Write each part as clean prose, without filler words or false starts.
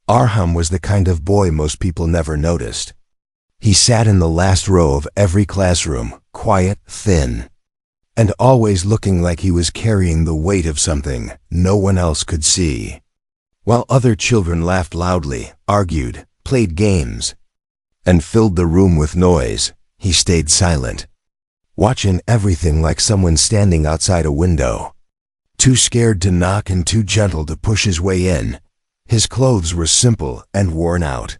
Arham was the kind of boy most people never noticed. He sat in the last row of every classroom, quiet, thin, and always looking like he was carrying the weight of something no one else could see. While other children laughed loudly, argued, played games, and filled the room with noise, he stayed silent, watching everything like someone standing outside a window. Too scared to knock and too gentle to push his way in, his clothes were simple and worn out.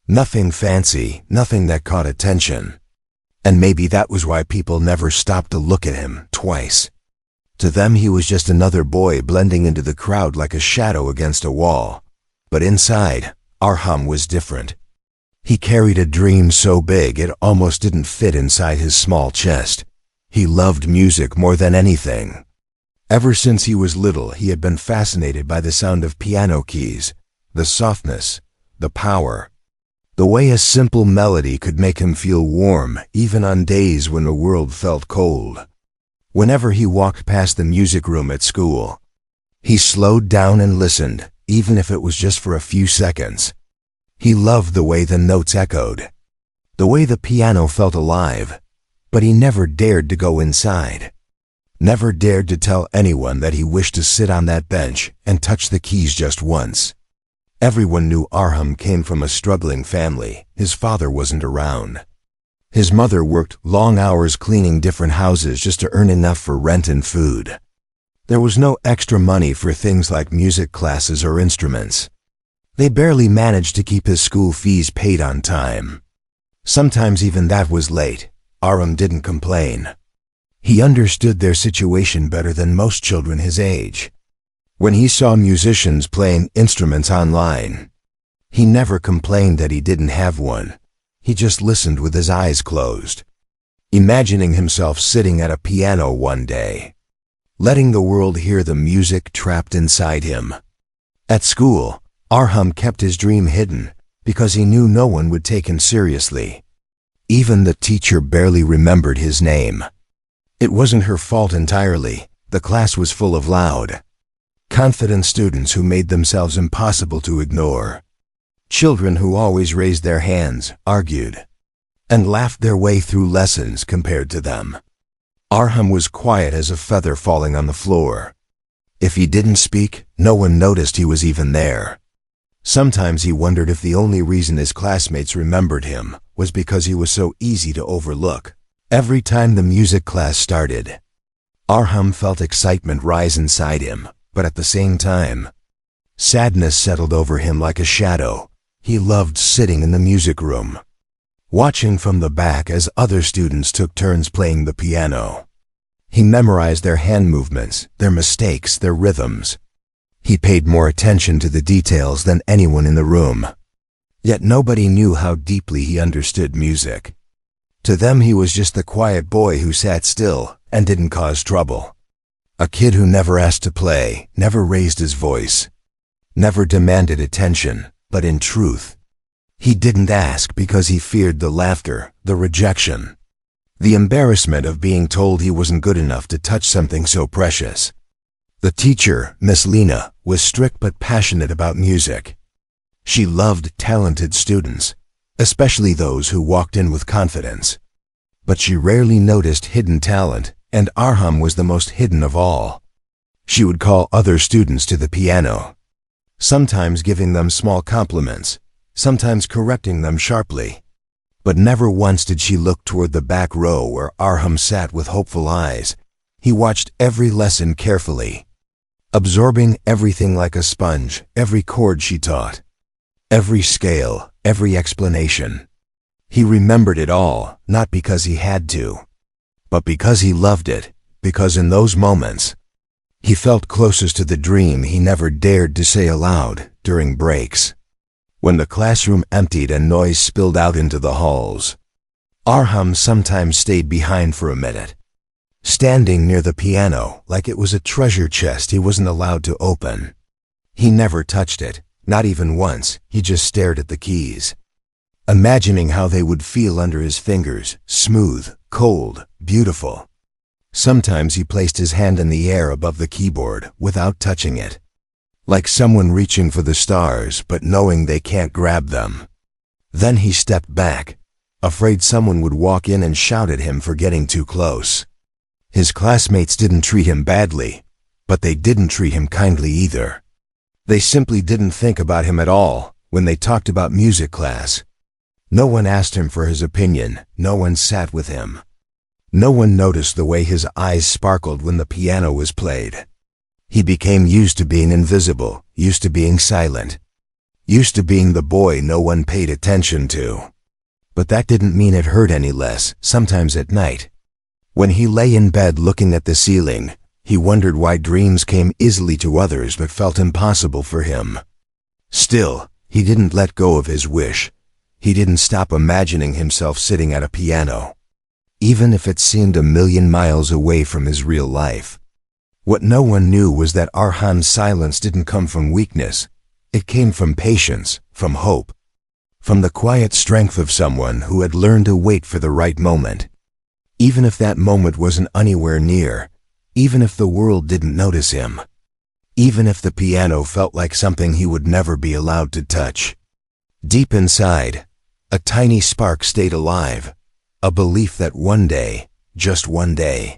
Nothing fancy, nothing that caught attention. And maybe that was why people never stopped to look at him twice. To them he was just another boy blending into the crowd like a shadow against a wall. But inside, Arham was different. He carried a dream so big it almost didn't fit inside his small chest. He loved music more than anything. Ever since he was little, he had been fascinated by the sound of piano keys, the softness, the power, the way a simple melody could make him feel warm even on days when the world felt cold. Whenever he walked past the music room at school, he slowed down and listened, even if it was just for a few seconds. He loved the way the notes echoed, the way the piano felt alive, but he never dared to go inside. Never dared to tell anyone that he wished to sit on that bench and touch the keys just once. Everyone knew Arham came from a struggling family. His father wasn't around. His mother worked long hours cleaning different houses just to earn enough for rent and food. There was no extra money for things like music classes or instruments. They barely managed to keep his school fees paid on time. Sometimes even that was late. Arham didn't complain. He understood their situation better than most children his age. When he saw musicians playing instruments online, he never complained that he didn't have one. He just listened with his eyes closed, imagining himself sitting at a piano one day, letting the world hear the music trapped inside him. At school, Arham kept his dream hidden because he knew no one would take him seriously. Even the teacher barely remembered his name. It wasn't her fault entirely. The class was full of loud, confident students who made themselves impossible to ignore. Children who always raised their hands, argued, and laughed their way through lessons compared to them. Arham was quiet as a feather falling on the floor. If he didn't speak, no one noticed he was even there. Sometimes he wondered if the only reason his classmates remembered him was because he was so easy to overlook. Every time the music class started, Arham felt excitement rise inside him, but at the same time, sadness settled over him like a shadow. He loved sitting in the music room, watching from the back as other students took turns playing the piano. He memorized their hand movements, their mistakes, their rhythms. He paid more attention to the details than anyone in the room. Yet nobody knew how deeply he understood music. To them he was just the quiet boy who sat still and didn't cause trouble. A kid who never asked to play, never raised his voice, never demanded attention, but in truth, he didn't ask because he feared the laughter, the rejection, the embarrassment of being told he wasn't good enough to touch something so precious. The teacher, Miss Lena, was strict but passionate about music. She loved talented students, especially those who walked in with confidence. But she rarely noticed hidden talent, and Arham was the most hidden of all. She would call other students to the piano, sometimes giving them small compliments, sometimes correcting them sharply. But never once did she look toward the back row where Arham sat with hopeful eyes. He watched every lesson carefully, absorbing everything like a sponge, every chord she taught, every scale, every explanation. He remembered it all, not because he had to, but because he loved it, because in those moments, he felt closest to the dream he never dared to say aloud during breaks. When the classroom emptied and noise spilled out into the halls, Arham sometimes stayed behind for a minute, standing near the piano like it was a treasure chest he wasn't allowed to open. He never touched it, not even once. He just stared at the keys, imagining how they would feel under his fingers, smooth, cold, beautiful. Sometimes he placed his hand in the air above the keyboard without touching it, like someone reaching for the stars but knowing they can't grab them. Then he stepped back, afraid someone would walk in and shout at him for getting too close. His classmates didn't treat him badly, but they didn't treat him kindly either. They simply didn't think about him at all when they talked about music class. No one asked him for his opinion, no one sat with him. No one noticed the way his eyes sparkled when the piano was played. He became used to being invisible, used to being silent, used to being the boy no one paid attention to. But that didn't mean it hurt any less. Sometimes at night, when he lay in bed looking at the ceiling, he wondered why dreams came easily to others but felt impossible for him. Still, he didn't let go of his wish. He didn't stop imagining himself sitting at a piano, even if it seemed a million miles away from his real life. What no one knew was that Arham's silence didn't come from weakness. It came from patience, from hope, from the quiet strength of someone who had learned to wait for the right moment. Even if that moment wasn't anywhere near, even if the world didn't notice him, even if the piano felt like something he would never be allowed to touch. Deep inside, a tiny spark stayed alive, a belief that one day, just one day,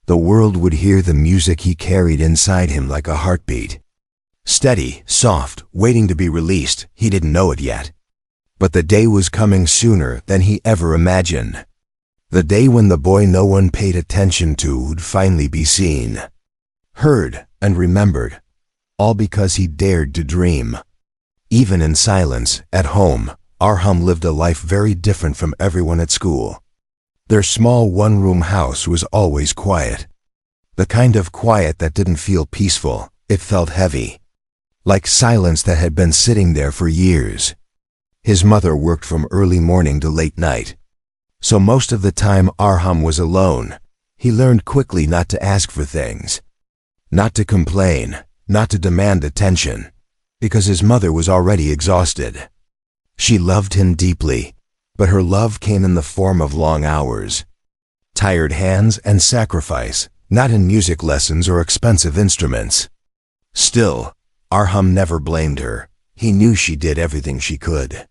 the world would hear the music he carried inside him like a heartbeat. Steady, soft, waiting to be released. He didn't know it yet. But the day was coming sooner than he ever imagined. The day when the boy no one paid attention to would finally be seen, heard, and remembered, all because he dared to dream. Even in silence, at home, Arham lived a life very different from everyone at school. Their small one-room house was always quiet. The kind of quiet that didn't feel peaceful, it felt heavy, like silence that had been sitting there for years. His mother worked from early morning to late night, so most of the time Arham was alone. He learned quickly not to ask for things, not to complain, not to demand attention, because his mother was already exhausted. She loved him deeply, but her love came in the form of long hours, tired hands, and sacrifice, not in music lessons or expensive instruments. Still, Arham never blamed her. He knew she did everything she could.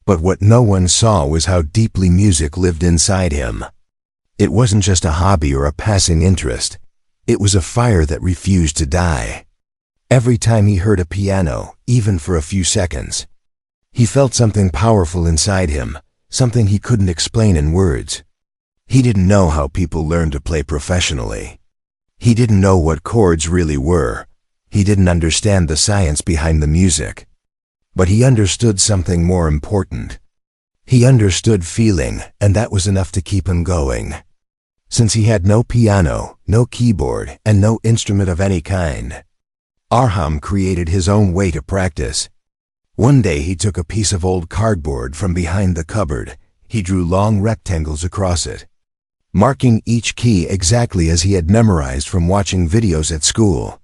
But what no one saw was how deeply music lived inside him. It wasn't just a hobby or a passing interest. It was a fire that refused to die. Every time he heard a piano, even for a few seconds, he felt something powerful inside him, something he couldn't explain in words. He didn't know how people learned to play professionally. He didn't know what chords really were. He didn't understand the science behind the music. But he understood something more important. He understood feeling, and that was enough to keep him going. Since he had no piano, no keyboard, and no instrument of any kind, Arham created his own way to practice. One day he took a piece of old cardboard from behind the cupboard. He drew long rectangles across it, marking each key exactly as he had memorized from watching videos at school.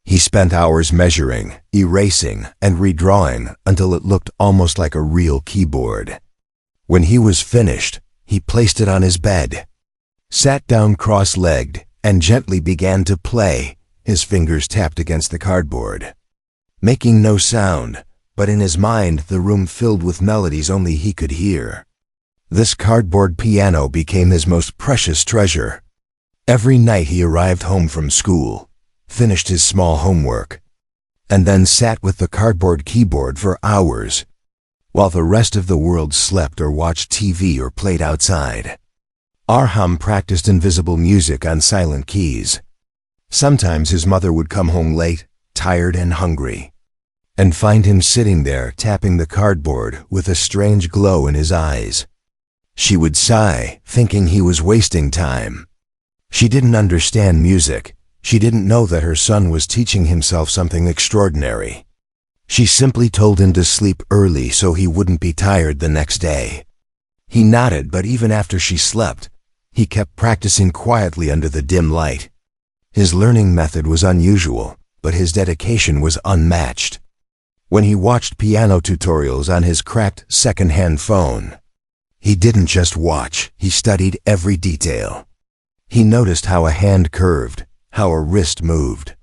He spent hours measuring, erasing, and redrawing until it looked almost like a real keyboard. When he was finished, he placed it on his bed, sat down cross-legged, and gently began to play. His fingers tapped against the cardboard, making no sound, but in his mind the room filled with melodies only he could hear. This cardboard piano became his most precious treasure. Every night he arrived home from school, finished his small homework, and then sat with the cardboard keyboard for hours, while the rest of the world slept or watched TV or played outside. Arham practiced invisible music on silent keys. Sometimes his mother would come home late, tired and hungry, and find him sitting there tapping the cardboard with a strange glow in his eyes. She would sigh, thinking he was wasting time. She didn't understand music. She didn't know that her son was teaching himself something extraordinary. She simply told him to sleep early so he wouldn't be tired the next day. He nodded, but even after she slept, he kept practicing quietly under the dim light. His learning method was unusual, but his dedication was unmatched. When he watched piano tutorials on his cracked second-hand phone, he didn't just watch, he studied every detail. He noticed how a hand curved, how a wrist moved,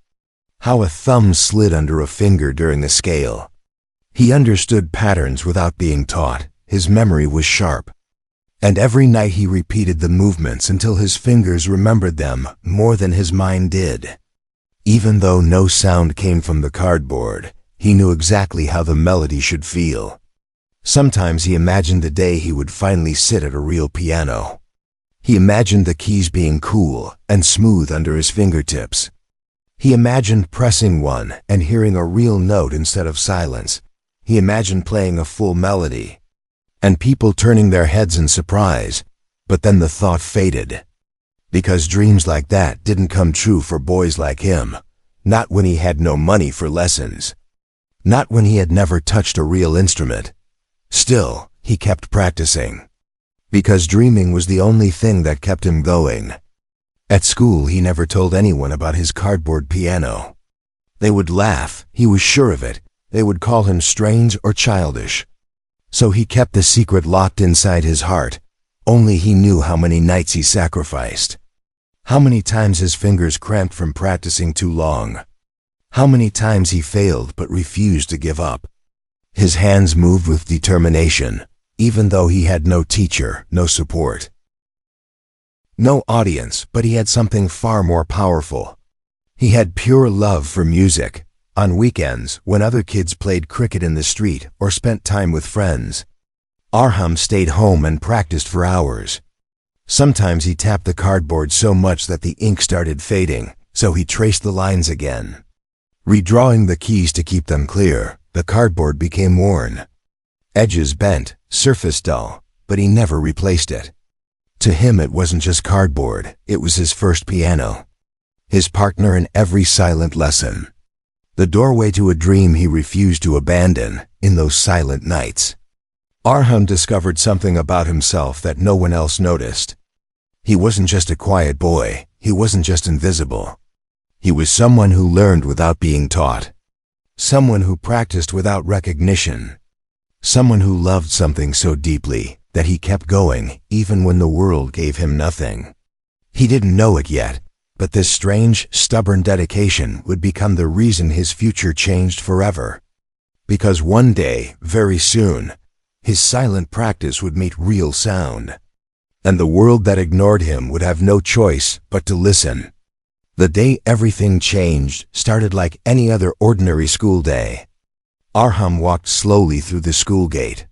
how a thumb slid under a finger during a scale. He understood patterns without being taught. His memory was sharp. And every night he repeated the movements until his fingers remembered them more than his mind did. Even though no sound came from the cardboard, he knew exactly how the melody should feel. Sometimes he imagined the day he would finally sit at a real piano. He imagined the keys being cool and smooth under his fingertips. He imagined pressing one and hearing a real note instead of silence. He imagined playing a full melody, and people turning their heads in surprise, but then the thought faded. Because dreams like that didn't come true for boys like him, not when he had no money for lessons, not when he had never touched a real instrument. Still, he kept practicing, because dreaming was the only thing that kept him going. At school, he never told anyone about his cardboard piano. They would laugh, he was sure of it. They would call him strange or childish. So he kept the secret locked inside his heart. Only he knew how many nights he sacrificed. How many times his fingers cramped from practicing too long. How many times he failed but refused to give up. His hands moved with determination, even though he had no teacher, no support, no audience, but he had something far more powerful. He had pure love for music. On weekends, when other kids played cricket in the street or spent time with friends, Arham stayed home and practiced for hours. Sometimes he tapped the cardboard so much that the ink started fading, so he traced the lines again. Redrawing the keys to keep them clear, the cardboard became worn. Edges bent, surface dull, but he never replaced it. To him it wasn't just cardboard, it was his first piano. His partner in every silent lesson. The doorway to a dream he refused to abandon in those silent nights. Arham discovered something about himself that no one else noticed. He wasn't just a quiet boy, he wasn't just invisible. He was someone who learned without being taught. Someone who practiced without recognition. Someone who loved something so deeply that he kept going even when the world gave him nothing. He didn't know it yet, but this strange, stubborn dedication would become the reason his future changed forever. Because one day, very soon, his silent practice would meet real sound. And the world that ignored him would have no choice but to listen. The day everything changed started like any other ordinary school day. Arham walked slowly through the school gate,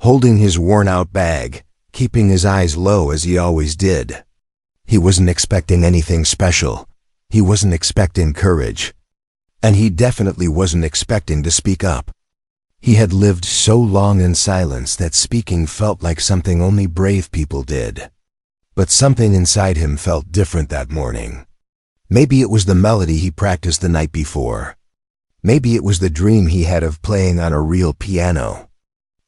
holding his worn-out bag, keeping his eyes low as he always did. He wasn't expecting anything special. He wasn't expecting courage. And he definitely wasn't expecting to speak up. He had lived so long in silence that speaking felt like something only brave people did. But something inside him felt different that morning. Maybe it was the melody he practiced the night before. Maybe it was the dream he had of playing on a real piano.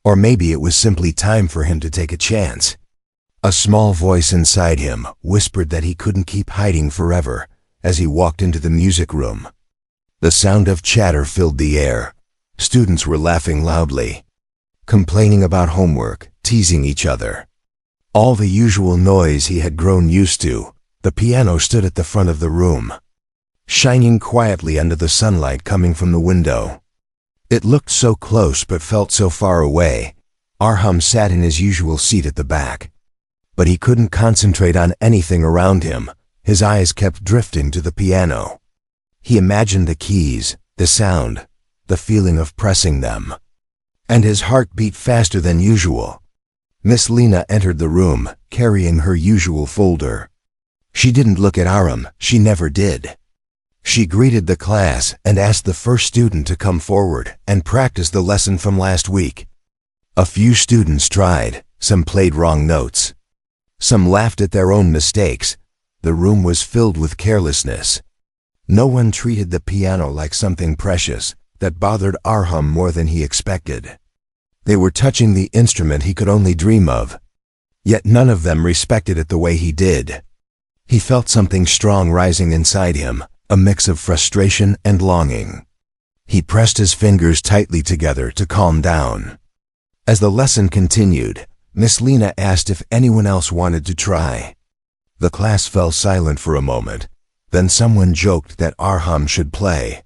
Or maybe it was simply time for him to take a chance. A small voice inside him whispered that he couldn't keep hiding forever as he walked into the music room. The sound of chatter filled the air. Students were laughing loudly, complaining about homework, teasing each other. All the usual noise he had grown used to. The piano stood at the front of the room, shining quietly under the sunlight coming from the window. It looked so close but felt so far away. Arham sat in his usual seat at the back. But he couldn't concentrate on anything around him. His eyes kept drifting to the piano. He imagined the keys, the sound, the feeling of pressing them. And his heart beat faster than usual. Miss Lena entered the room, carrying her usual folder. She didn't look at Arham, she never did. She greeted the class and asked the first student to come forward and practice the lesson from last week. A few students tried, some played wrong notes. Some laughed at their own mistakes. The room was filled with carelessness. No one treated the piano like something precious that bothered Arham more than he expected. They were touching the instrument he could only dream of. Yet none of them respected it the way he did. He felt something strong rising inside him, a mix of frustration and longing. He pressed his fingers tightly together to calm down. As the lesson continued, Miss Lena asked if anyone else wanted to try. The class fell silent for a moment. Then someone joked that Arham should play.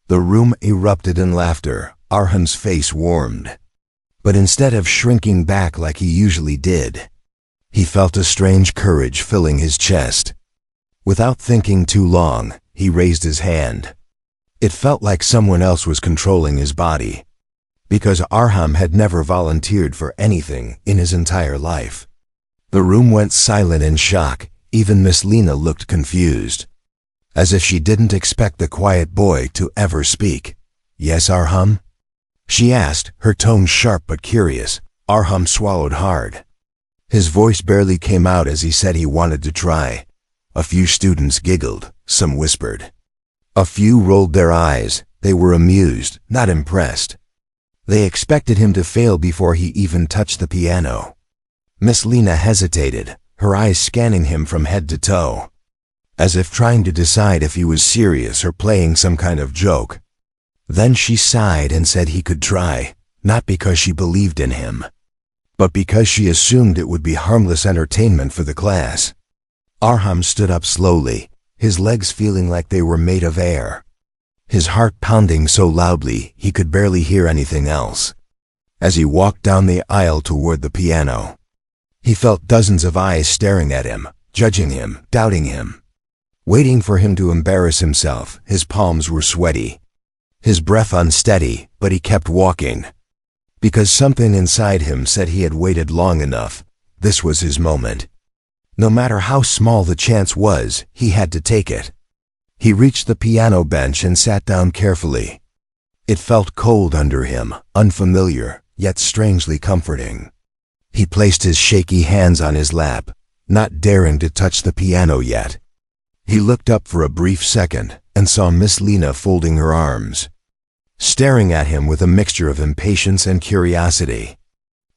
The room erupted in laughter. Arham's face warmed. But instead of shrinking back like he usually did, he felt a strange courage filling his chest. Without thinking too long, he raised his hand. It felt like someone else was controlling his body, because Arham had never volunteered for anything in his entire life. The room went silent in shock. Even Miss Lena looked confused, as if she didn't expect the quiet boy to ever speak. "Yes, Arham?" she asked, her tone sharp but curious. Arham swallowed hard. His voice barely came out as he said he wanted to try. A few students giggled, some whispered. A few rolled their eyes. They were amused, not impressed. They expected him to fail before he even touched the piano. Miss Lena hesitated, her eyes scanning him from head to toe, as if trying to decide if he was serious or playing some kind of joke. Then she sighed and said he could try, not because she believed in him, but because she assumed it would be harmless entertainment for the class. Arham stood up slowly, his legs feeling like they were made of air, his heart pounding so loudly he could barely hear anything else. As he walked down the aisle toward the piano, he felt dozens of eyes staring at him, judging him, doubting him, waiting for him to embarrass himself. His palms were sweaty, his breath unsteady, but he kept walking, because something inside him said he had waited long enough. This was his moment. No matter how small the chance was, he had to take it. He reached the piano bench and sat down carefully. It felt cold under him, unfamiliar, yet strangely comforting. He placed his shaky hands on his lap, not daring to touch the piano yet. He looked up for a brief second and saw Miss Lena folding her arms, staring at him with a mixture of impatience and curiosity.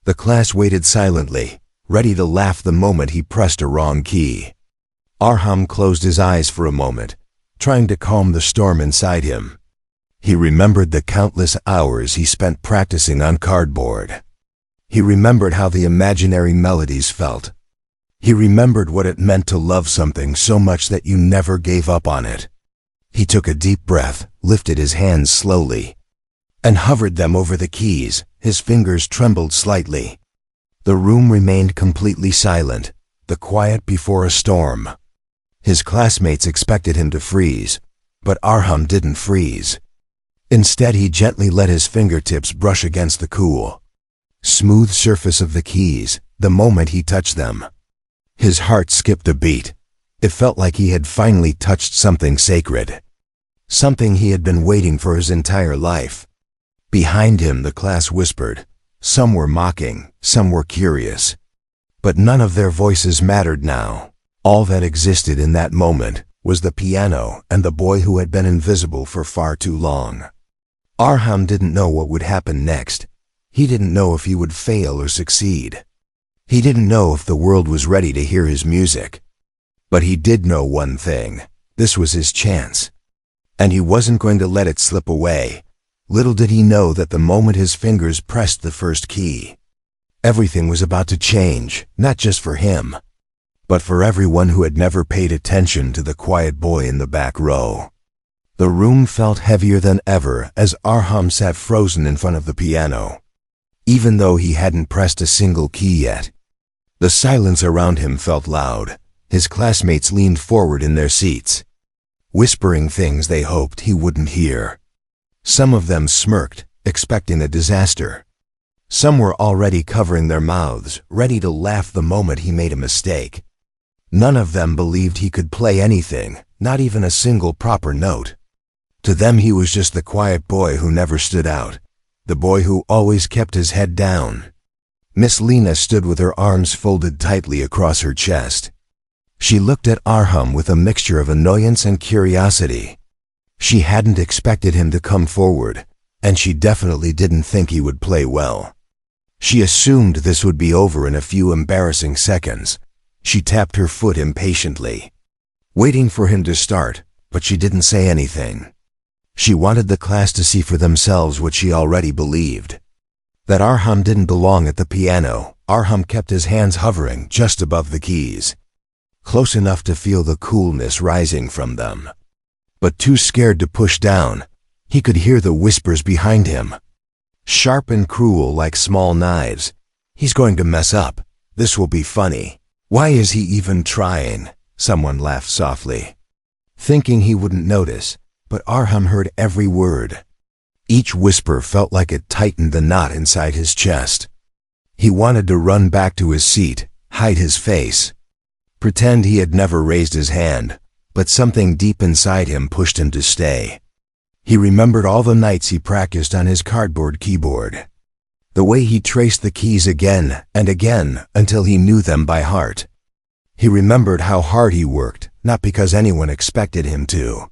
The class waited silently, ready to laugh the moment he pressed a wrong key. Arham closed his eyes for a moment, trying to calm the storm inside him. He remembered the countless hours he spent practicing on cardboard. He remembered how the imaginary melodies felt. He remembered what it meant to love something so much that you never gave up on it. He took a deep breath, lifted his hands slowly, and hovered them over the keys. His fingers trembled slightly. The room remained completely silent, the quiet before a storm. His classmates expected him to freeze, but Arham didn't freeze. Instead, he gently let his fingertips brush against the cool, smooth surface of the keys. The moment he touched them, his heart skipped a beat. It felt like he had finally touched something sacred, something he had been waiting for his entire life. Behind him, the class whispered. Some were mocking, some were curious, but none of their voices mattered now. All that existed in that moment was the piano and the boy who had been invisible for far too long. Arham didn't know what would happen next. He didn't know if he would fail or succeed. He didn't know if the world was ready to hear his music. But he did know one thing. This was his chance, and he wasn't going to let it slip away. Little did he know that the moment his fingers pressed the first key, everything was about to change, not just for him, but for everyone who had never paid attention to the quiet boy in the back row. The room felt heavier than ever as Arham sat frozen in front of the piano, even though he hadn't pressed a single key yet. The silence around him felt loud. His classmates leaned forward in their seats, whispering things they hoped he wouldn't hear. Some of them smirked, expecting a disaster. Some were already covering their mouths, ready to laugh the moment he made a mistake. None of them believed he could play anything, not even a single proper note. To them, he was just the quiet boy who never stood out, the boy who always kept his head down. Miss Lena stood with her arms folded tightly across her chest. She looked at Arham with a mixture of annoyance and curiosity. She hadn't expected him to come forward, and she definitely didn't think he would play well. She assumed this would be over in a few embarrassing seconds. She tapped her foot impatiently, waiting for him to start, but she didn't say anything. She wanted the class to see for themselves what she already believed, that Arham didn't belong at the piano. Arham kept his hands hovering just above the keys. close enough to feel the coolness rising from them. But too scared to push down, he could hear the whispers behind him. Sharp and cruel like small knives. He's going to mess up. This will be funny. Why is he even trying? Someone laughed softly. Thinking he wouldn't notice, but Arham heard every word. Each whisper felt like it tightened the knot inside his chest. He wanted to run back to his seat, hide his face, pretend he had never raised his hand, but something deep inside him pushed him to stay. He remembered all the nights he practiced on his cardboard keyboard. The way he traced the keys again and again until he knew them by heart. He remembered how hard he worked, not because anyone expected him to,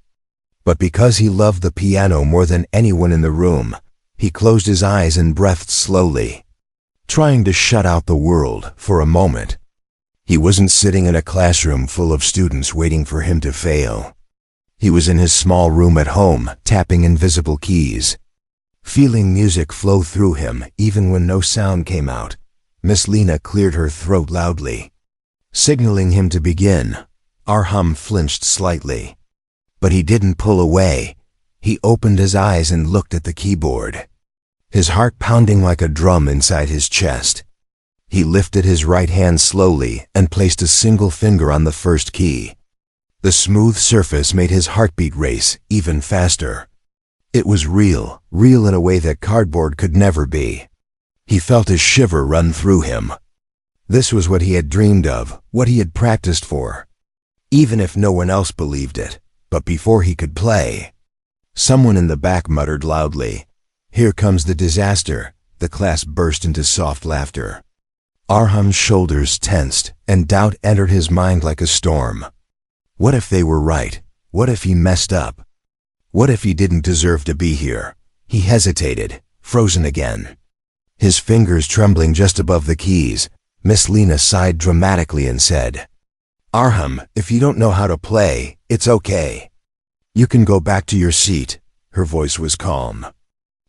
but because he loved the piano more than anyone in the room. He closed his eyes and breathed slowly, trying to shut out the world for a moment. He wasn't sitting in a classroom full of students waiting for him to fail. He was in his small room at home, tapping invisible keys, feeling music flow through him even when no sound came out. Miss Lena cleared her throat loudly, signaling him to begin. Arham flinched slightly, but he didn't pull away. He opened his eyes and looked at the keyboard, his heart pounding like a drum inside his chest. He lifted his right hand slowly and placed a single finger on the first key. The smooth surface made his heartbeat race even faster. It was real in a way that cardboard could never be. He felt a shiver run through him. This was what he had dreamed of, what he had practiced for. Even if no one else believed it. But before he could play, someone in the back muttered loudly, "Here comes the disaster." The class burst into soft laughter. Arham's shoulders tensed, and doubt entered his mind like a storm. What if they were right? What if he messed up? What if he didn't deserve to be here? He hesitated, frozen again, his fingers trembling just above the keys. Miss Lena sighed dramatically and said, "Arham, if you don't know how to play, it's okay. You can go back to your seat." Her voice was calm,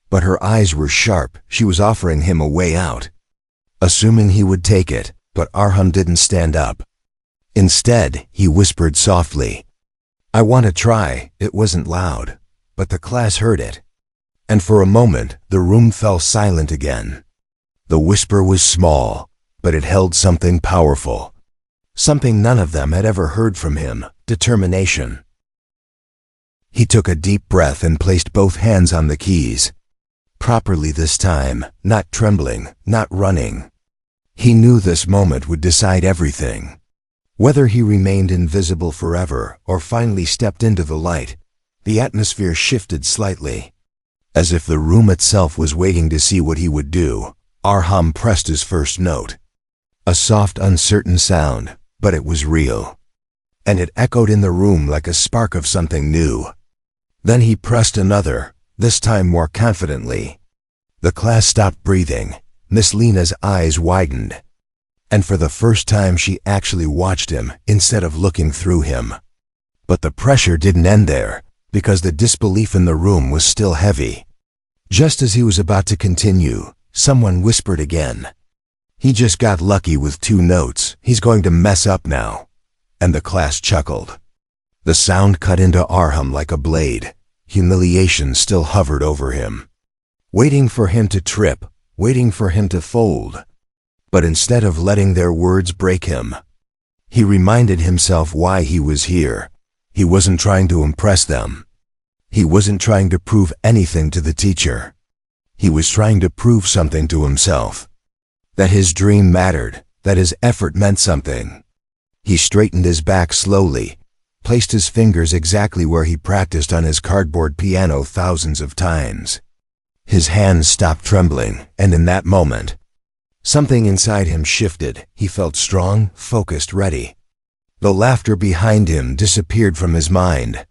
but her eyes were sharp. She was offering him a way out, assuming he would take it. But Arham didn't stand up. Instead, he whispered softly, "I want to try." It wasn't loud, but the class heard it. And for a moment, the room fell silent again. The whisper was small, but it held something powerful. Something none of them had ever heard from him: determination. He took a deep breath and placed both hands on the keys. Properly this time, not trembling, not running. He knew this moment would decide everything. Whether he remained invisible forever or finally stepped into the light. The atmosphere shifted slightly, as if the room itself was waiting to see what he would do. Arham pressed his first note. A soft, uncertain sound, but it was real, and it echoed in the room like a spark of something new. Then he pressed another, this time more confidently. The class stopped breathing. Miss Lena's eyes widened, and for the first time she actually watched him instead of looking through him. But the pressure didn't end there, because the disbelief in the room was still heavy. Just as he was about to continue, someone whispered again, "He just got lucky with 2 notes. He's going to mess up now." And the class chuckled. The sound cut into Arham like a blade. Humiliation still hovered over him, waiting for him to trip, waiting for him to fold. But instead of letting their words break him, he reminded himself why he was here. He wasn't trying to impress them. He wasn't trying to prove anything to the teacher. He was trying to prove something to himself. That his dream mattered, that his effort meant something. He straightened his back slowly, placed his fingers exactly where he practiced on his cardboard piano thousands of times. His hands stopped trembling, and in that moment, something inside him shifted. He felt strong, focused, ready. The laughter behind him disappeared from his mind.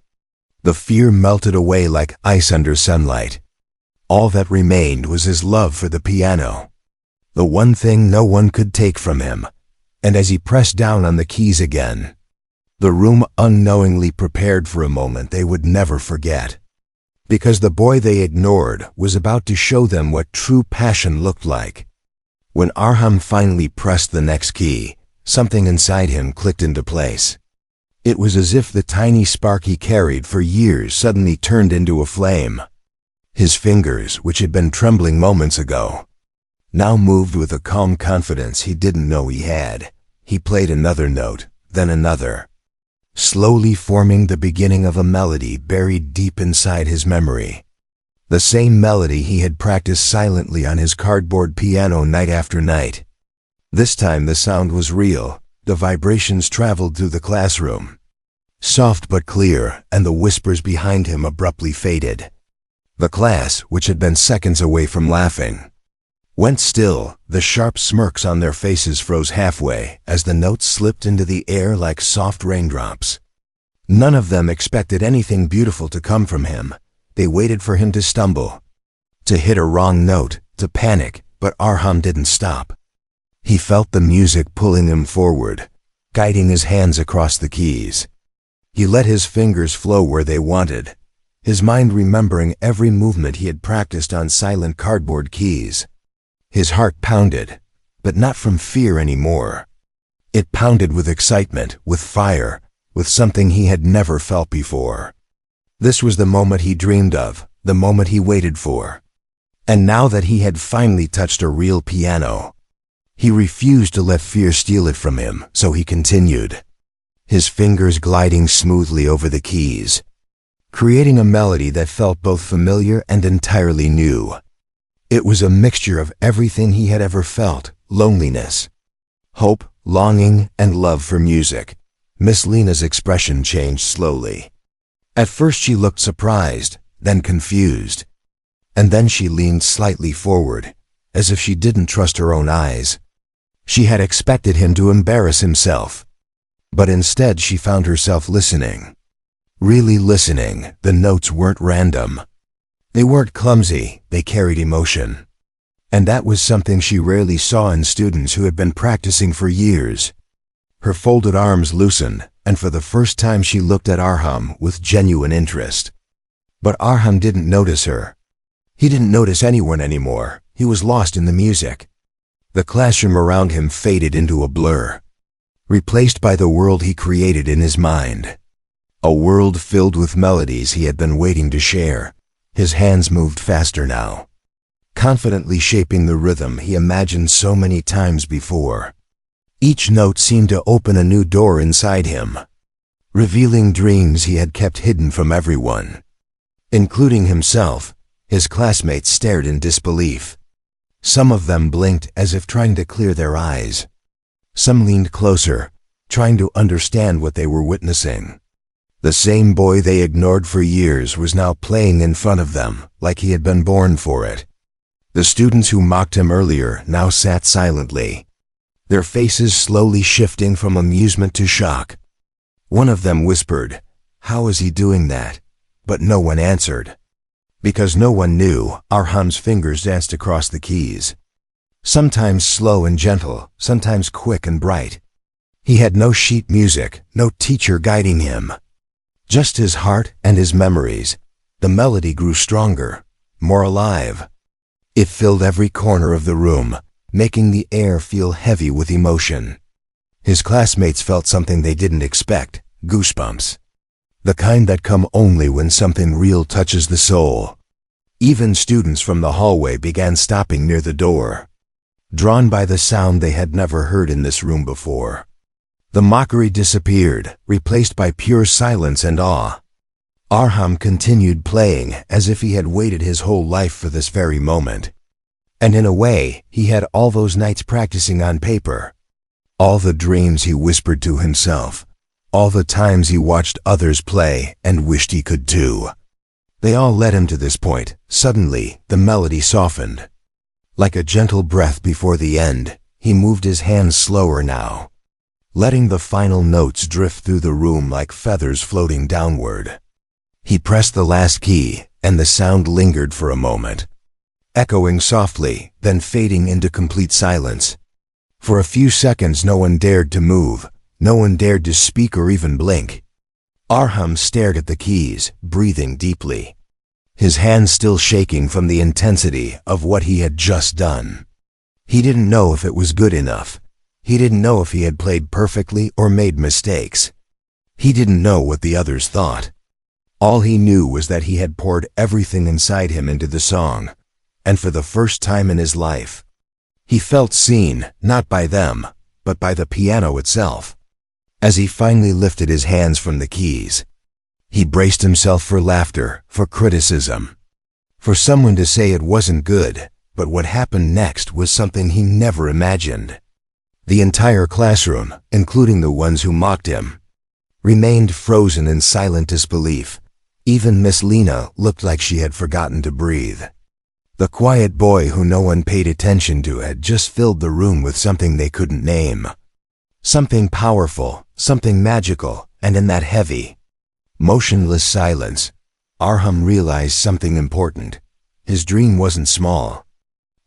The fear melted away like ice under sunlight. All that remained was his love for the piano, the one thing no one could take from him. And as he pressed down on the keys again, the room unknowingly prepared for a moment they would never forget. Because the boy they ignored was about to show them what true passion looked like. When Arham finally pressed the next key, something inside him clicked into place. It was as if the tiny spark he carried for years suddenly turned into a flame. His fingers, which had been trembling moments ago, now moved with a calm confidence he didn't know he had. He played another note, then another, slowly forming the beginning of a melody buried deep inside his memory. The same melody he had practiced silently on his cardboard piano night after night. This time the sound was real. The vibrations traveled through the classroom, soft but clear, and the whispers behind him abruptly faded. The class, which had been seconds away from laughing, went still. The sharp smirks on their faces froze halfway as the notes slipped into the air like soft raindrops. None of them expected anything beautiful to come from him. They waited for him to stumble, to hit a wrong note, to panic, but Arham didn't stop. He felt the music pulling him forward, guiding his hands across the keys. He let his fingers flow where they wanted, his mind remembering every movement he had practiced on silent cardboard keys. His heart pounded, but not from fear anymore. It pounded with excitement, with fire, with something he had never felt before. This was the moment he dreamed of, the moment he waited for. And now that he had finally touched a real piano, he refused to let fear steal it from him, so he continued, his fingers gliding smoothly over the keys, creating a melody that felt both familiar and entirely new. It was a mixture of everything he had ever felt: loneliness, hope, longing, and love for music. Miss Lena's expression changed slowly. At first she looked surprised, then confused, and then she leaned slightly forward, as if she didn't trust her own eyes. She had expected him to embarrass himself, but instead she found herself listening. Really listening. The notes weren't random. They weren't clumsy, they carried emotion. And that was something she rarely saw in students who had been practicing for years. Her folded arms loosened, and for the first time she looked at Arham with genuine interest. But Arham didn't notice her. He didn't notice anyone anymore. He was lost in the music. The classroom around him faded into a blur, replaced by the world he created in his mind. A world filled with melodies he had been waiting to share. His hands moved faster now, confidently shaping the rhythm he imagined so many times before. Each note seemed to open a new door inside him, revealing dreams he had kept hidden from everyone, including himself. His classmates stared in disbelief. Some of them blinked as if trying to clear their eyes. Some leaned closer, trying to understand what they were witnessing. The same boy they ignored for years was now playing in front of them, like he had been born for it. The students who mocked him earlier now sat silently, their faces slowly shifting from amusement to shock. One of them whispered, "How is he doing that?" But no one answered. Because no one knew, Arham's fingers danced across the keys. Sometimes slow and gentle, sometimes quick and bright. He had no sheet music, no teacher guiding him. Just his heart and his memories. The melody grew stronger, more alive. It filled every corner of the room, making the air feel heavy with emotion. His classmates felt something they didn't expect: goosebumps. The kind that come only when something real touches the soul. Even students from the hallway began stopping near the door, drawn by the sound they had never heard in this room before. The mockery disappeared, replaced by pure silence and awe. Arham continued playing as if he had waited his whole life for this very moment. And in a way, he had all those nights practicing on paper. All the dreams he whispered to himself. All the times he watched others play and wished he could too. They all led him to this point. Suddenly, the melody softened. Like a gentle breath before the end, he moved his hands slower now, letting the final notes drift through the room like feathers floating downward. He pressed the last key, and the sound lingered for a moment, echoing softly, then fading into complete silence. For a few seconds no one dared to move, no one dared to speak or even blink. Arham stared at the keys, breathing deeply, his hands still shaking from the intensity of what he had just done. He didn't know if it was good enough. He didn't know if he had played perfectly or made mistakes. He didn't know what the others thought. All he knew was that he had poured everything inside him into the song, and for the first time in his life, he felt seen, not by them, but by the piano itself. As he finally lifted his hands from the keys, he braced himself for laughter, for criticism, for someone to say it wasn't good, but what happened next was something he never imagined. The entire classroom, including the ones who mocked him, remained frozen in silent disbelief. Even Miss Lena looked like she had forgotten to breathe. The quiet boy who no one paid attention to had just filled the room with something they couldn't name. Something powerful, something magical, and in that heavy, motionless silence, Arham realized something important. His dream wasn't small.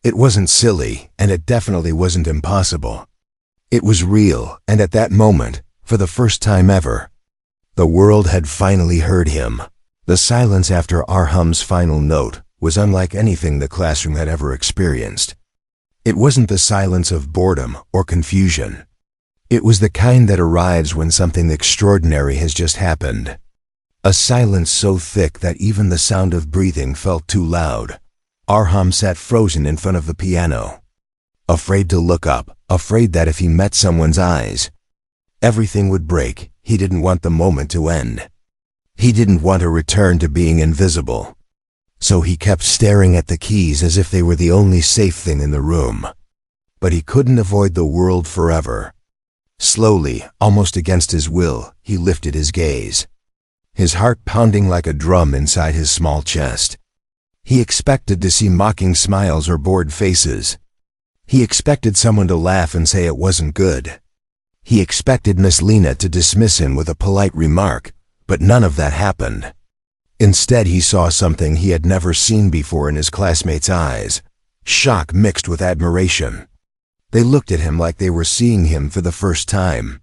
It wasn't silly, and it definitely wasn't impossible. It was real, and at that moment, for the first time ever, the world had finally heard him. The silence after Arham's final note was unlike anything the classroom had ever experienced. It wasn't the silence of boredom or confusion. It was the kind that arrives when something extraordinary has just happened. A silence so thick that even the sound of breathing felt too loud. Arham sat frozen in front of the piano, afraid to look up, afraid that if he met someone's eyes, everything would break. He didn't want the moment to end. He didn't want to return to being invisible. So he kept staring at the keys as if they were the only safe thing in the room. But he couldn't avoid the world forever. Slowly, almost against his will, he lifted his gaze, his heart pounding like a drum inside his small chest. He expected to see mocking smiles or bored faces. He expected someone to laugh and say it wasn't good. He expected Miss Lena to dismiss him with a polite remark, but none of that happened. Instead, he saw something he had never seen before in his classmates' eyes, shock mixed with admiration. They looked at him like they were seeing him for the first time,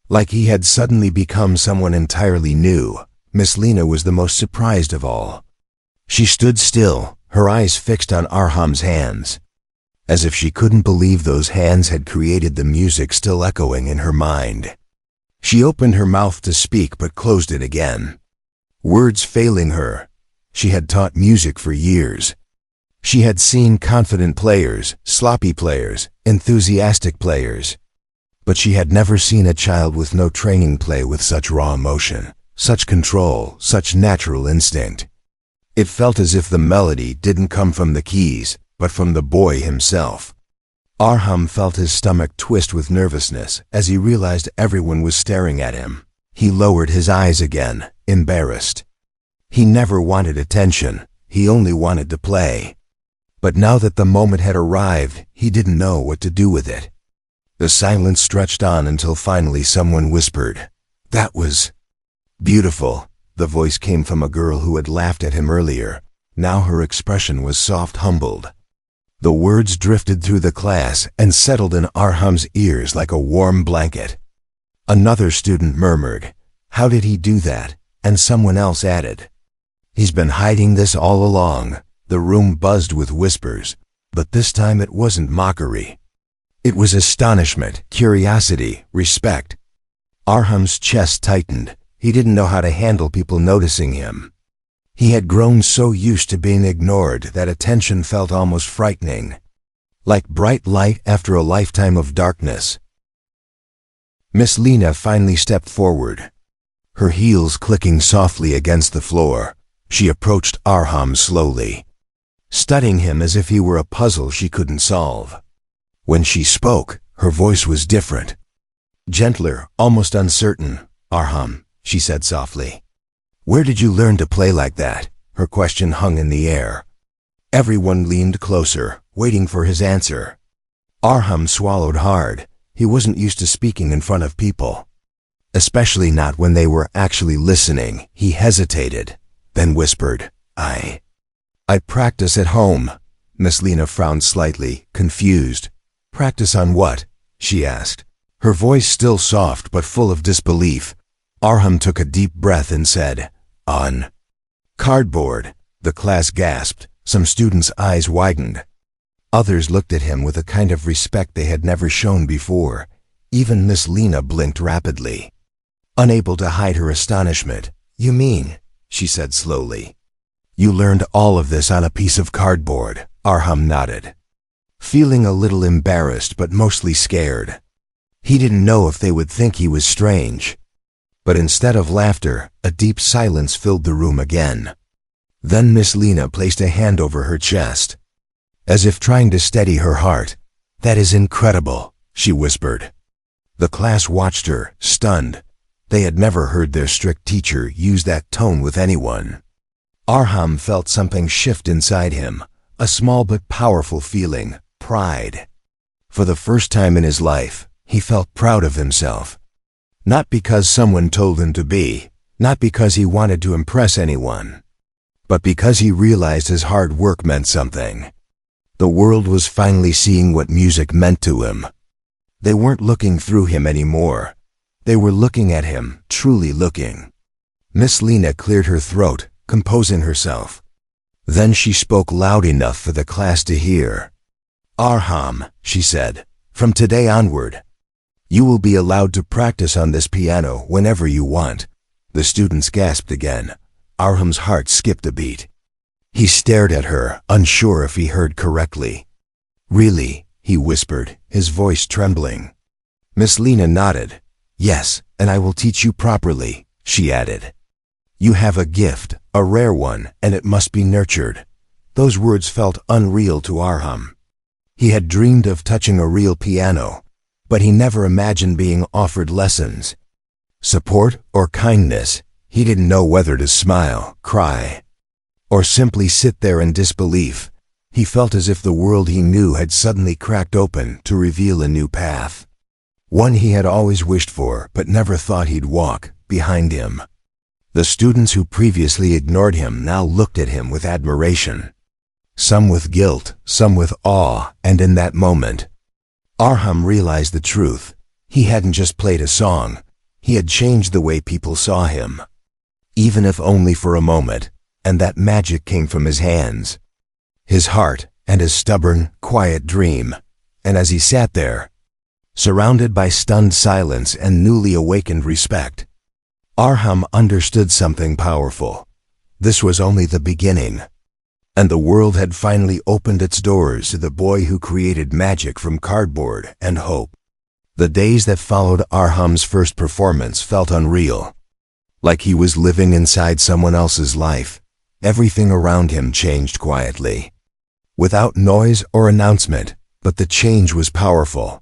like he had suddenly become someone entirely new. Miss Lena was the most surprised of all. She stood still, her eyes fixed on Arham's hands, as if she couldn't believe those hands had created the music still echoing in her mind. She opened her mouth to speak but closed it again, words failing her. She had taught music for years. She had seen confident players, sloppy players, enthusiastic players. But she had never seen a child with no training play with such raw emotion, such control, such natural instinct. It felt as if the melody didn't come from the keys, but from the boy himself. Arham felt his stomach twist with nervousness as he realized everyone was staring at him. He lowered his eyes again, embarrassed. He never wanted attention, he only wanted to play. But now that the moment had arrived, he didn't know what to do with it. The silence stretched on until finally someone whispered, "That was beautiful." The voice came from a girl who had laughed at him earlier. Now her expression was soft, humbled. The words drifted through the class and settled in Arham's ears like a warm blanket. Another student murmured, "How did he do that?" And someone else added, "He's been hiding this all along." The room buzzed with whispers, but this time it wasn't mockery. It was astonishment, curiosity, respect. Arham's chest tightened. He didn't know how to handle people noticing him. He had grown so used to being ignored that attention felt almost frightening, like bright light after a lifetime of darkness. Miss Lena finally stepped forward, her heels clicking softly against the floor. She approached Arham slowly, studying him as if he were a puzzle she couldn't solve. When she spoke, her voice was different, gentler, almost uncertain. "Arham," she said softly, "where did you learn to play like that?" Her question hung in the air. Everyone leaned closer, waiting for his answer. Arham swallowed hard. He wasn't used to speaking in front of people, especially not when they were actually listening. He hesitated, then whispered, I practice at home." Miss Lena frowned slightly, confused. "Practice on what?" she asked, her voice still soft but full of disbelief. Arham took a deep breath and said, "On cardboard." The class gasped. Some students' eyes widened. Others looked at him with a kind of respect they had never shown before. Even Miss Lena blinked rapidly, unable to hide her astonishment. "You mean," she said slowly, "you learned all of this on a piece of cardboard?" Arham nodded, feeling a little embarrassed but mostly scared. He didn't know if they would think he was strange. But instead of laughter, a deep silence filled the room again. Then Miss Lena placed a hand over her chest, as if trying to steady her heart. "That is incredible," she whispered. The class watched her, stunned. They had never heard their strict teacher use that tone with anyone. Arham felt something shift inside him, a small but powerful feeling, pride. For the first time in his life, he felt proud of himself. Not because someone told him to be, not because he wanted to impress anyone, but because he realized his hard work meant something. The world was finally seeing what music meant to him. They weren't looking through him anymore. They were looking at him, truly looking. Miss Lena cleared her throat, composing herself. Then she spoke loud enough for the class to hear. "Arham," she said, "from today onward, you will be allowed to practice on this piano whenever you want." The students gasped again. Arham's heart skipped a beat. He stared at her, unsure if he heard correctly. "Really?" he whispered, his voice trembling. Miss Lena nodded. "Yes, and I will teach you properly," she added. "You have a gift, a rare one, and it must be nurtured." Those words felt unreal to Arham. He had dreamed of touching a real piano, but he never imagined being offered lessons. Support or kindness, he didn't know whether to smile, cry, or simply sit there in disbelief. He felt as if the world he knew had suddenly cracked open to reveal a new path. One he had always wished for but never thought he'd walk behind him. The students who previously ignored him now looked at him with admiration. Some with guilt, some with awe, and in that moment, Arham realized the truth. He hadn't just played a song, he had changed the way people saw him. Even if only for a moment, and that magic came from his hands, his heart, and his stubborn, quiet dream. And as he sat there, surrounded by stunned silence and newly awakened respect, Arham understood something powerful. This was only the beginning, and the world had finally opened its doors to the boy who created magic from cardboard and hope. The days that followed Arham's first performance felt unreal, like he was living inside someone else's life. Everything around him changed quietly, without noise or announcement, but the change was powerful.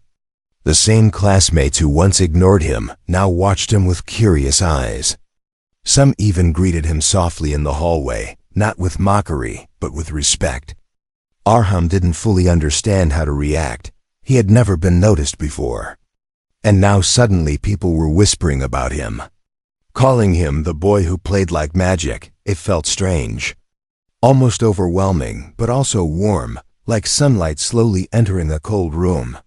The same classmates who once ignored him now watched him with curious eyes. Some even greeted him softly in the hallway, not with mockery, but with respect. Arham didn't fully understand how to react. He had never been noticed before. And now suddenly people were whispering about him, calling him the boy who played like magic. It felt strange, almost overwhelming, but also warm, like sunlight slowly entering a cold room.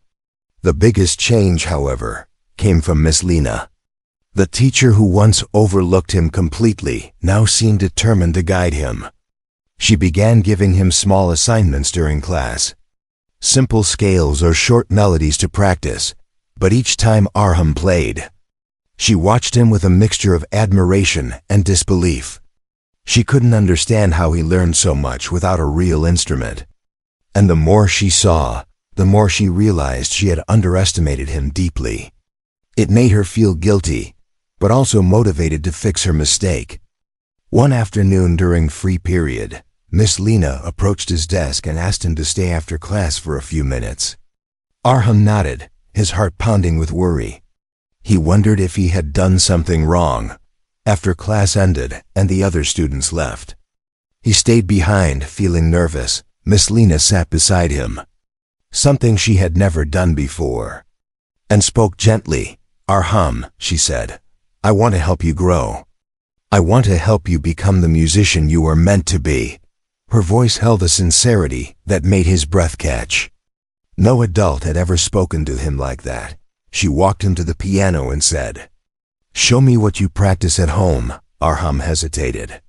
The biggest change, however, came from Miss Lena. The teacher who once overlooked him completely now seemed determined to guide him. She began giving him small assignments during class, simple scales or short melodies to practice, but each time Arham played, she watched him with a mixture of admiration and disbelief. She couldn't understand how he learned so much without a real instrument. And the more she saw, the more she realized she had underestimated him deeply. It made her feel guilty, but also motivated to fix her mistake. One afternoon during free period, Miss Lena approached his desk and asked him to stay after class for a few minutes. Arham nodded, his heart pounding with worry. He wondered if he had done something wrong. After class ended and the other students left, he stayed behind, feeling nervous. Miss Lena sat beside him, something she had never done before, and spoke gently. "Arham," she said, "I want to help you grow. I want to help you become the musician you are meant to be." Her voice held a sincerity that made his breath catch. No adult had ever spoken to him like that. She walked him to the piano and said, "Show me what you practice at home." Arham hesitated.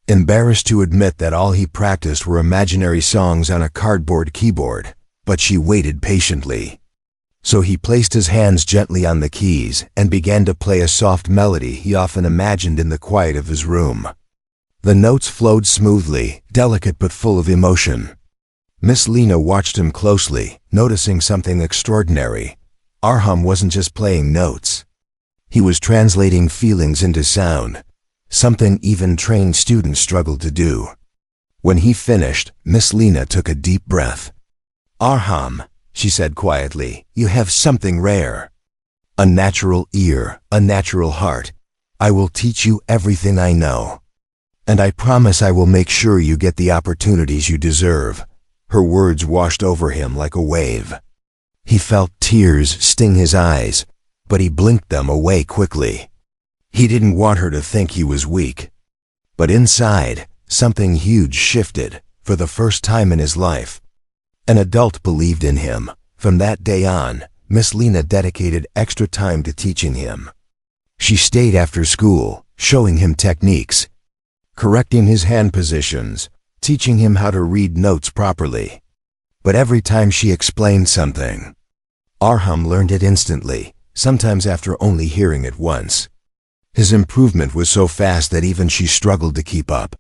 embarrassed to admit that all he practiced were imaginary songs on a cardboard keyboard, but she waited patiently. So he placed his hands gently on the keys and began to play a soft melody he often imagined in the quiet of his room. The notes flowed smoothly, delicate but full of emotion. Miss Lena watched him closely, noticing something extraordinary. Arham wasn't just playing notes. He was translating feelings into sound, something even trained students struggled to do. When he finished, Miss Lena took a deep breath. "Arham," she said quietly, "you have something rare. A natural ear, a natural heart. I will teach you everything I know. And I promise I will make sure you get the opportunities you deserve." Her words washed over him like a wave. He felt tears sting his eyes, but he blinked them away quickly. He didn't want her to think he was weak. But inside, something huge shifted, for the first time in his life. An adult believed in him. From that day on, Miss Lena dedicated extra time to teaching him. She stayed after school, showing him techniques, correcting his hand positions, teaching him how to read notes properly. But every time she explained something, Arham learned it instantly, sometimes after only hearing it once. His improvement was so fast that even she struggled to keep up.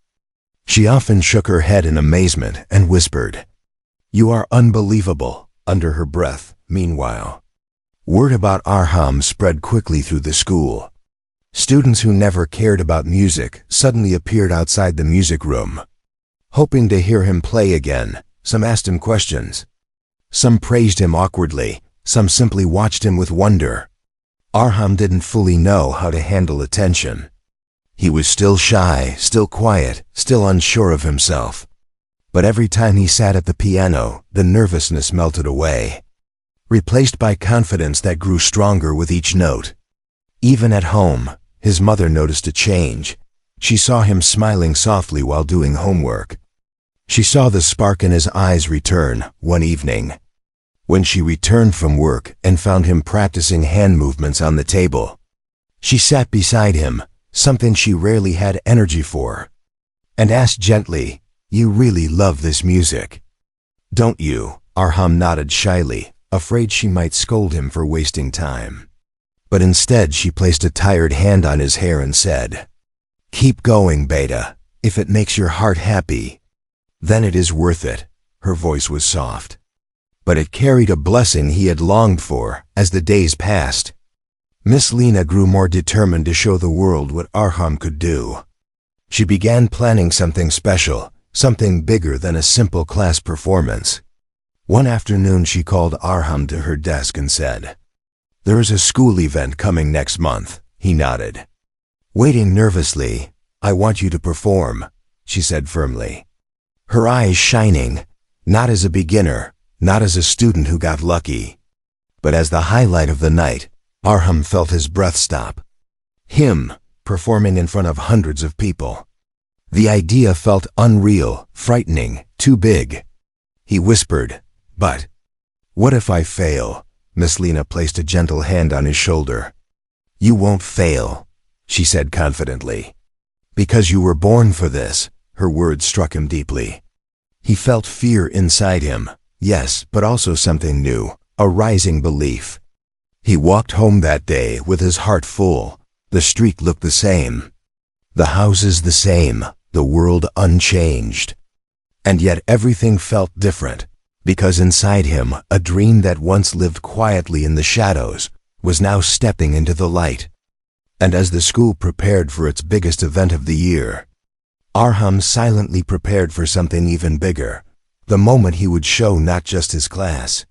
She often shook her head in amazement and whispered, "You are unbelievable," under her breath. Meanwhile, word about Arham spread quickly through the school. Students who never cared about music suddenly appeared outside the music room, hoping to hear him play again. Some asked him questions. Some praised him awkwardly. Some simply watched him with wonder. Arham didn't fully know how to handle attention. He was still shy, still quiet, still unsure of himself. But every time he sat at the piano, the nervousness melted away, replaced by confidence that grew stronger with each note. Even at home, his mother noticed a change. She saw him smiling softly while doing homework. She saw the spark in his eyes return one evening, when she returned from work and found him practicing hand movements on the table. She sat beside him, something she rarely had energy for, and asked gently, "You really love this music, don't you?" Arham nodded shyly, afraid she might scold him for wasting time. But instead she placed a tired hand on his hair and said, "Keep going, Beta. If it makes your heart happy, then it is worth it." Her voice was soft, but it carried a blessing he had longed for. As the days passed, Miss Lena grew more determined to show the world what Arham could do. She began planning something special, something bigger than a simple class performance. One afternoon she called Arham to her desk and said, "There is a school event coming next month." He nodded. Waiting nervously, "I want you to perform," she said firmly, her eyes shining, not as a beginner, not as a student who got lucky, but as the highlight of the night. Arham felt his breath stop. Him, performing in front of hundreds of people. The idea felt unreal, frightening, too big. He whispered, "But what if I fail?" Miss Lena placed a gentle hand on his shoulder. "You won't fail," she said confidently. "Because you were born for this." Her words struck him deeply. He felt fear inside him, yes, but also something new, a rising belief. He walked home that day with his heart full. The street looked the same, the houses the same, the world unchanged. And yet everything felt different, because inside him, a dream that once lived quietly in the shadows was now stepping into the light. And as the school prepared for its biggest event of the year, Arham silently prepared for something even bigger, the moment he would show not just his class,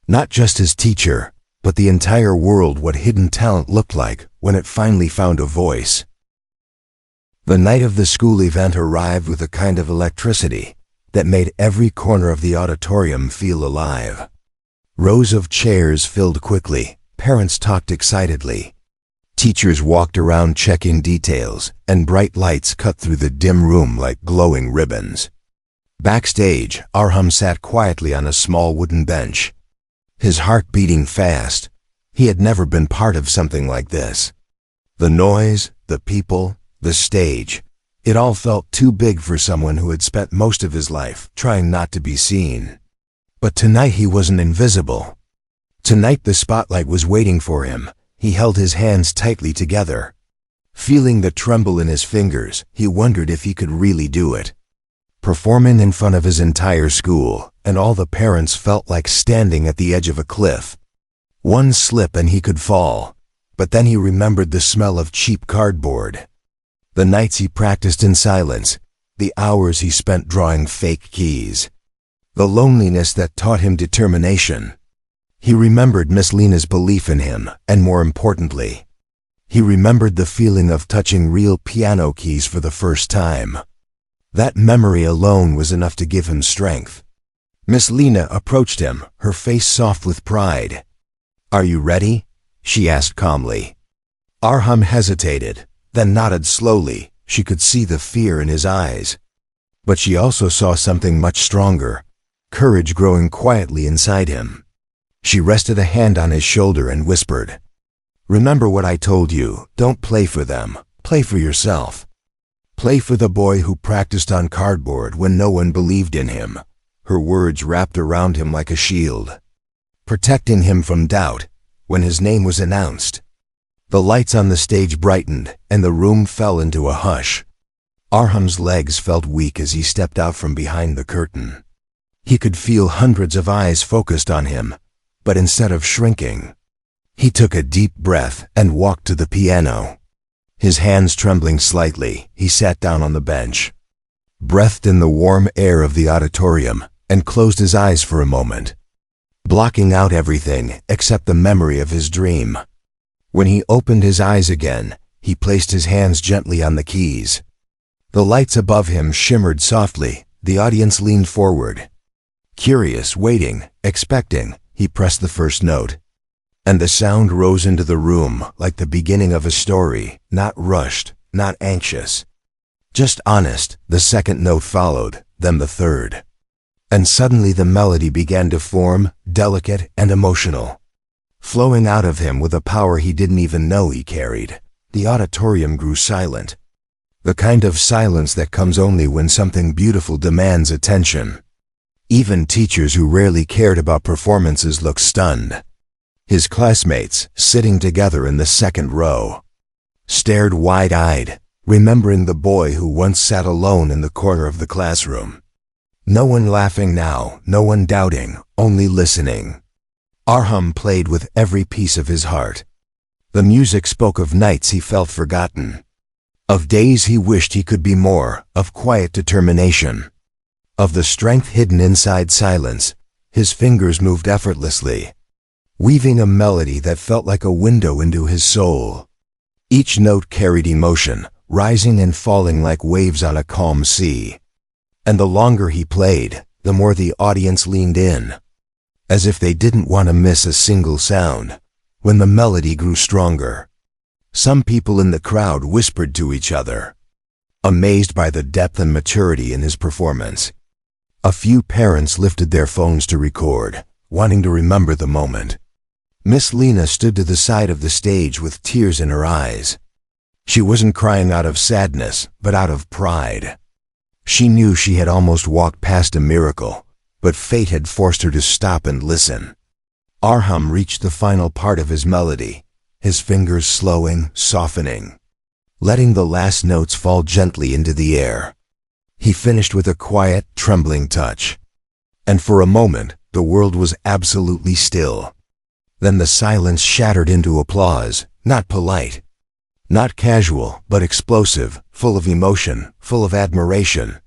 not just his teacher, but the entire world what hidden talent looked like when it finally found a voice. The night of the school event arrived with a kind of electricity that made every corner of the auditorium feel alive. Rows of chairs filled quickly, parents talked excitedly, teachers walked around checking details, and bright lights cut through the dim room like glowing ribbons. Backstage, Arham sat quietly on a small wooden bench, his heart beating fast. He had never been part of something like this. The noise, the people, the stage, It all felt too big for someone who had spent most of his life trying not to be seen. But tonight he wasn't invisible. Tonight the spotlight was waiting for him. He held his hands tightly together. Feeling the tremble in his fingers, he wondered if he could really do it. Performing in front of his entire school, and all the parents felt like standing at the edge of a cliff. One slip and he could fall. But then he remembered the smell of cheap cardboard. The nights he practiced in silence, the hours he spent drawing fake keys, the loneliness that taught him determination. He remembered Miss Lena's belief in him, and more importantly, he remembered the feeling of touching real piano keys for the first time. That memory alone was enough to give him strength. Miss Lena approached him, her face soft with pride. "Are you ready?" she asked calmly. Arham hesitated, then nodded slowly. She could see the fear in his eyes. But she also saw something much stronger, courage growing quietly inside him. She rested a hand on his shoulder and whispered, "Remember what I told you, don't play for them, play for yourself. Play for the boy who practiced on cardboard when no one believed in him." Her words wrapped around him like a shield, protecting him from doubt. When his name was announced, the lights on the stage brightened, and the room fell into a hush. Arham's legs felt weak as he stepped out from behind the curtain. He could feel hundreds of eyes focused on him, but instead of shrinking, he took a deep breath and walked to the piano. His hands trembling slightly, he sat down on the bench, breathed in the warm air of the auditorium, and closed his eyes for a moment, blocking out everything except the memory of his dream. When he opened his eyes again, he placed his hands gently on the keys. The lights above him shimmered softly. The audience leaned forward. Curious, waiting, expecting, he pressed the first note. And the sound rose into the room like the beginning of a story, not rushed, not anxious. Just honest. The second note followed, then the third. And suddenly the melody began to form, delicate and emotional, flowing out of him with a power he didn't even know he carried. The auditorium grew silent. The kind of silence that comes only when something beautiful demands attention. Even teachers who rarely cared about performances looked stunned. His classmates, sitting together in the second row, stared wide-eyed, remembering the boy who once sat alone in the corner of the classroom. No one laughing now, no one doubting, only listening. Arham played with every piece of his heart. The music spoke of nights he felt forgotten, of days he wished he could be more, of quiet determination, of the strength hidden inside silence. His fingers moved effortlessly, weaving a melody that felt like a window into his soul. Each note carried emotion, rising and falling like waves on a calm sea. And the longer he played, the more the audience leaned in, as if they didn't want to miss a single sound. When the melody grew stronger, some people in the crowd whispered to each other, amazed by the depth and maturity in his performance. A few parents lifted their phones to record, wanting to remember the moment. Miss Lena stood to the side of the stage with tears in her eyes. She wasn't crying out of sadness, but out of pride. She knew she had almost walked past a miracle, but fate had forced her to stop and listen. Arham reached the final part of his melody, his fingers slowing, softening, letting the last notes fall gently into the air. He finished with a quiet, trembling touch. And for a moment, the world was absolutely still. Then the silence shattered into applause, not polite, not casual, but explosive, full of emotion, full of admiration.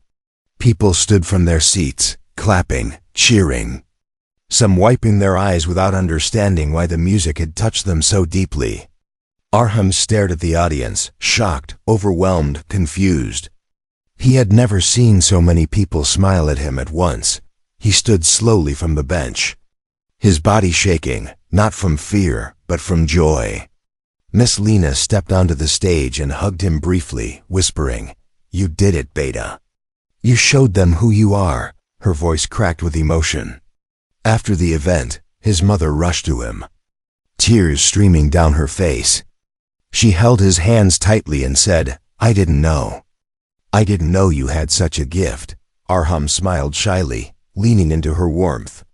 People stood from their seats, clapping, cheering, some wiping their eyes without understanding why the music had touched them so deeply. Arham stared at the audience, shocked, overwhelmed, confused. He had never seen so many people smile at him at once. He stood slowly from the bench, his body shaking, not from fear, but from joy. Miss Lena stepped onto the stage and hugged him briefly, whispering, "You did it, Beta. You showed them who you are." Her voice cracked with emotion. After the event, his mother rushed to him, tears streaming down her face. She held his hands tightly and said, "I didn't know. I didn't know you had such a gift. Arham smiled shyly, leaning into her warmth.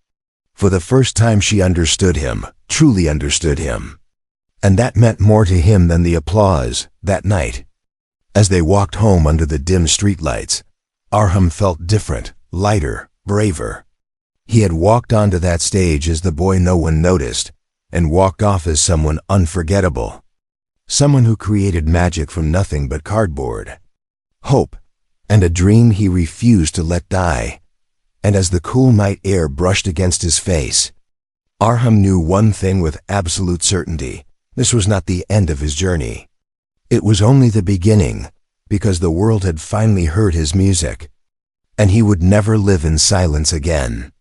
For the first time she understood him, truly understood him. And that meant more to him than the applause, that night. As they walked home under the dim streetlights, Arham felt different, lighter, braver. He had walked onto that stage as the boy no one noticed, and walked off as someone unforgettable. Someone who created magic from nothing but cardboard. Hope, and a dream he refused to let die. And as the cool night air brushed against his face, Arham knew one thing with absolute certainty. This was not the end of his journey. It was only the beginning, because the world had finally heard his music, and he would never live in silence again.